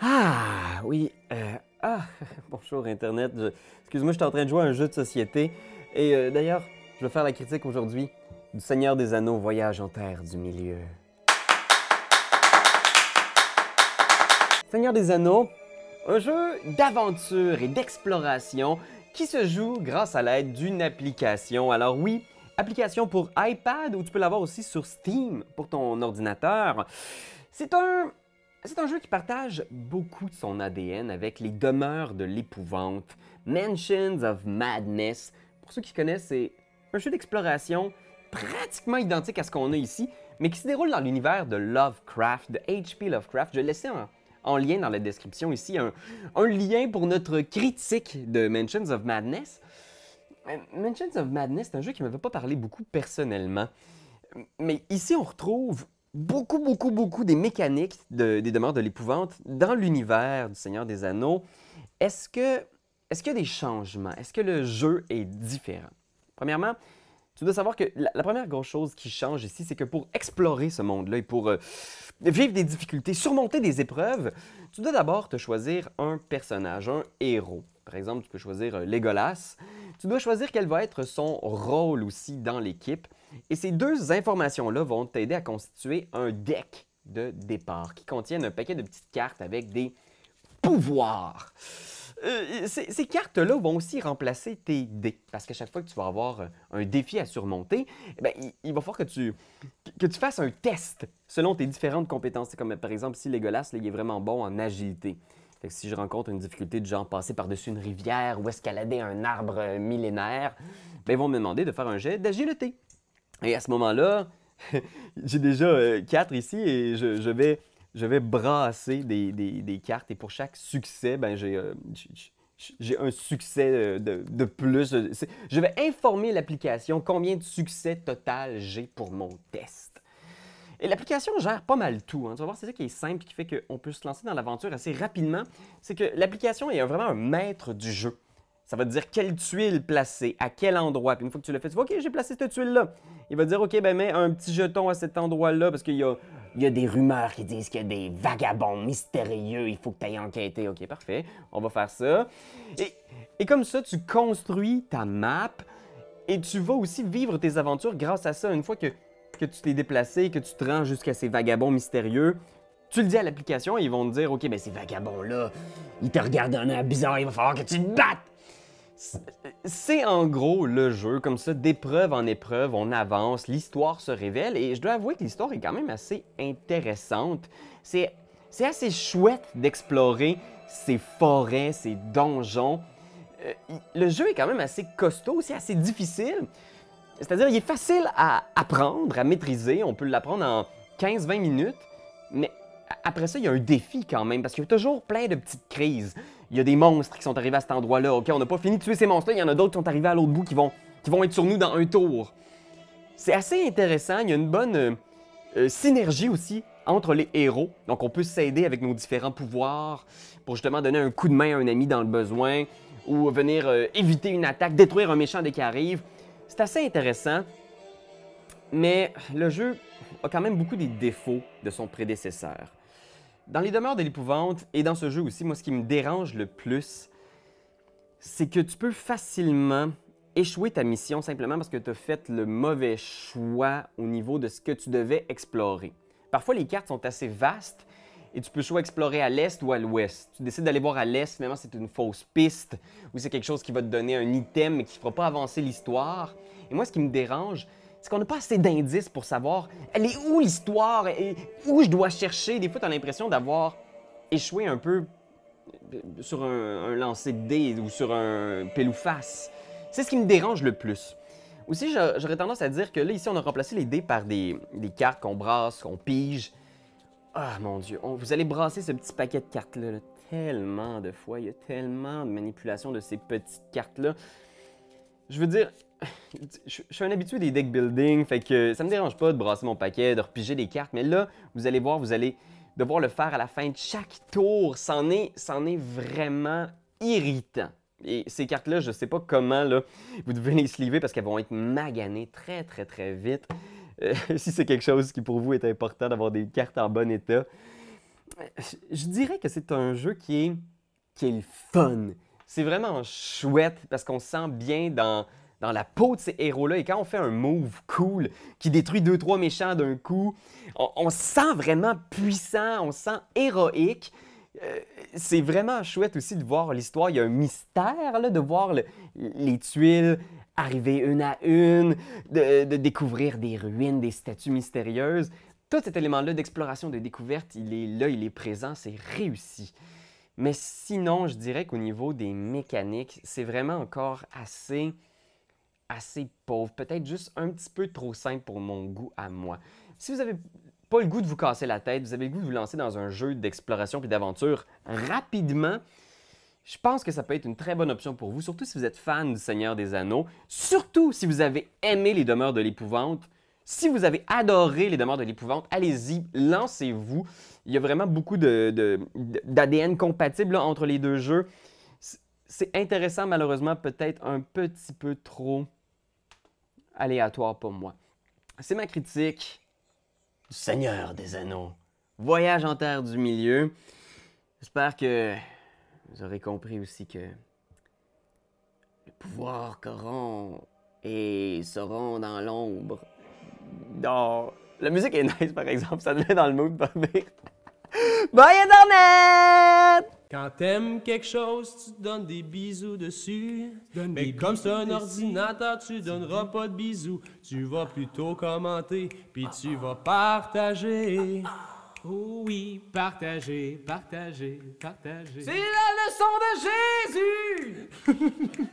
Ah, oui. Bonjour Internet. Excuse-moi, je suis en train de jouer à un jeu de société. Et d'ailleurs, je vais faire la critique aujourd'hui du Seigneur des Anneaux, Voyage en Terre du Milieu. Seigneur des Anneaux, un jeu d'aventure et d'exploration qui se joue grâce à l'aide d'une application. Alors oui, application pour iPad ou tu peux l'avoir aussi sur Steam pour ton ordinateur. C'est un jeu qui partage beaucoup de son ADN avec les demeures de l'épouvante, Mansions of Madness. Pour ceux qui connaissent, c'est un jeu d'exploration pratiquement identique à ce qu'on a ici, mais qui se déroule dans l'univers de Lovecraft, de H.P. Lovecraft. Je vais laisser en lien dans la description ici un lien pour notre critique de Mansions of Madness. Mansions of Madness, c'est un jeu qui ne m'avait pas parlé beaucoup personnellement. Mais ici, on retrouve beaucoup des mécaniques des demeures de l'épouvante dans l'univers du Seigneur des Anneaux. Est-ce qu'il y a des changements? Est-ce que le jeu est différent? Premièrement, tu dois savoir que la première grosse chose qui change ici, c'est que pour explorer ce monde-là et pour vivre des difficultés, surmonter des épreuves, tu dois d'abord te choisir un personnage, un héros. Par exemple, tu peux choisir Legolas. Tu dois choisir quel va être son rôle aussi dans l'équipe. Et ces deux informations-là vont t'aider à constituer un deck de départ qui contiennent un paquet de petites cartes avec des pouvoirs. Ces cartes-là vont aussi remplacer tes dés, parce qu'à chaque fois que tu vas avoir un défi à surmonter, il va falloir que tu fasses un test selon tes différentes compétences. C'est comme par exemple, si Legolas, il est vraiment bon en agilité. Fait que si je rencontre une difficulté de genre passer par-dessus une rivière ou escalader un arbre millénaire, ils vont me demander de faire un jet d'agilité. Et à ce moment-là, j'ai déjà 4 ici et je vais brasser des cartes. Et pour chaque succès, j'ai un succès de plus. Je vais informer l'application combien de succès total j'ai pour mon test. Et l'application gère pas mal tout. Tu vas voir, c'est ça qui est simple et qui fait qu'on peut se lancer dans l'aventure assez rapidement. C'est que l'application est vraiment un maître du jeu. Ça va te dire quelle tuile placer, à quel endroit. Puis une fois que tu l'as fait, tu vas, OK, j'ai placé cette tuile-là. Il va te dire, OK, mets un petit jeton à cet endroit-là parce qu'il y a des rumeurs qui disent qu'il y a des vagabonds mystérieux. Il faut que tu ailles enquêter. OK, parfait. On va faire ça. Et comme ça, tu construis ta map et tu vas aussi vivre tes aventures grâce à ça. Une fois que tu t'es déplacé, que tu te rends jusqu'à ces vagabonds mystérieux, tu le dis à l'application et ils vont te dire, OK, ces vagabonds-là, ils te regardent d'un air bizarre, il va falloir que tu te battes. C'est en gros le jeu, comme ça, d'épreuve en épreuve, on avance, l'histoire se révèle et je dois avouer que l'histoire est quand même assez intéressante. C'est assez chouette d'explorer ces forêts, ces donjons. Le jeu est quand même assez costaud, c'est assez difficile. C'est-à-dire, il est facile à apprendre, à maîtriser, on peut l'apprendre en 15-20 minutes, mais après ça, il y a un défi quand même, parce qu'il y a toujours plein de petites crises. Il y a des monstres qui sont arrivés à cet endroit-là. OK, on n'a pas fini de tuer ces monstres-là. Il y en a d'autres qui sont arrivés à l'autre bout qui vont être sur nous dans un tour. C'est assez intéressant. Il y a une bonne synergie aussi entre les héros. Donc, on peut s'aider avec nos différents pouvoirs pour justement donner un coup de main à un ami dans le besoin ou venir éviter une attaque, détruire un méchant dès qu'il arrive. C'est assez intéressant, mais le jeu a quand même beaucoup des défauts de son prédécesseur. Dans les demeures de l'épouvante et dans ce jeu aussi, moi, ce qui me dérange le plus, c'est que tu peux facilement échouer ta mission simplement parce que tu as fait le mauvais choix au niveau de ce que tu devais explorer. Parfois, les cartes sont assez vastes et tu peux soit explorer à l'est ou à l'ouest. Tu décides d'aller voir à l'est, finalement, c'est une fausse piste ou c'est quelque chose qui va te donner un item mais qui ne fera pas avancer l'histoire. Et moi, ce qui me dérange, c'est qu'on n'a pas assez d'indices pour savoir elle est où l'histoire et où je dois chercher. Des fois, tu as l'impression d'avoir échoué un peu sur un lancer de dés ou sur un pile ou face. C'est ce qui me dérange le plus. Aussi, j'aurais tendance à dire que là, ici, on a remplacé les dés par des cartes qu'on brasse, qu'on pige. Ah, mon Dieu, vous allez brasser ce petit paquet de cartes-là tellement de fois. Il y a tellement de manipulation de ces petites cartes-là. Je veux dire, je suis un habitué des deck building, fait que ça me dérange pas de brasser mon paquet, de repiger des cartes, mais là, vous allez voir, vous allez devoir le faire à la fin de chaque tour. C'en est vraiment irritant. Et ces cartes-là, je sais pas comment là, vous devez les sliver parce qu'elles vont être maganées très vite. Si c'est quelque chose qui pour vous est important d'avoir des cartes en bon état. Je dirais que c'est un jeu qui est le fun. C'est vraiment chouette parce qu'on se sent bien dans la peau de ces héros-là. Et quand on fait un move cool qui détruit 2-3 méchants d'un coup, on se sent vraiment puissant, on se sent héroïque. C'est vraiment chouette aussi de voir l'histoire. Il y a un mystère, là, de voir les tuiles arriver une à une, de découvrir des ruines, des statues mystérieuses. Tout cet élément-là d'exploration, de découverte, il est là, il est présent, c'est réussi. Mais sinon, je dirais qu'au niveau des mécaniques, c'est vraiment encore assez pauvre. Peut-être juste un petit peu trop simple pour mon goût à moi. Si vous n'avez pas le goût de vous casser la tête, vous avez le goût de vous lancer dans un jeu d'exploration et d'aventure rapidement, je pense que ça peut être une très bonne option pour vous, surtout si vous êtes fan du Seigneur des Anneaux, surtout si vous avez aimé Les Demeures de l'Épouvante. Si vous avez adoré Les Demeures de l'Épouvante, allez-y, lancez-vous. Il y a vraiment beaucoup d'ADN compatible là, entre les deux jeux. C'est intéressant, malheureusement, peut-être un petit peu trop aléatoire pour moi. C'est ma critique du Seigneur des Anneaux. Voyage en terre du milieu. J'espère que vous aurez compris aussi que le pouvoir corrompt et seront dans l'ombre. Non. La musique est nice, par exemple. Ça te met dans le mood, pas pire. Bye, Internet! Quand t'aimes quelque chose, tu donnes des bisous dessus. Mais comme c'est un ordinateur, tu donneras pas de bisous. Tu vas plutôt commenter, puis tu vas partager. Oh oui, partager, partager, partager. C'est la leçon de Jésus!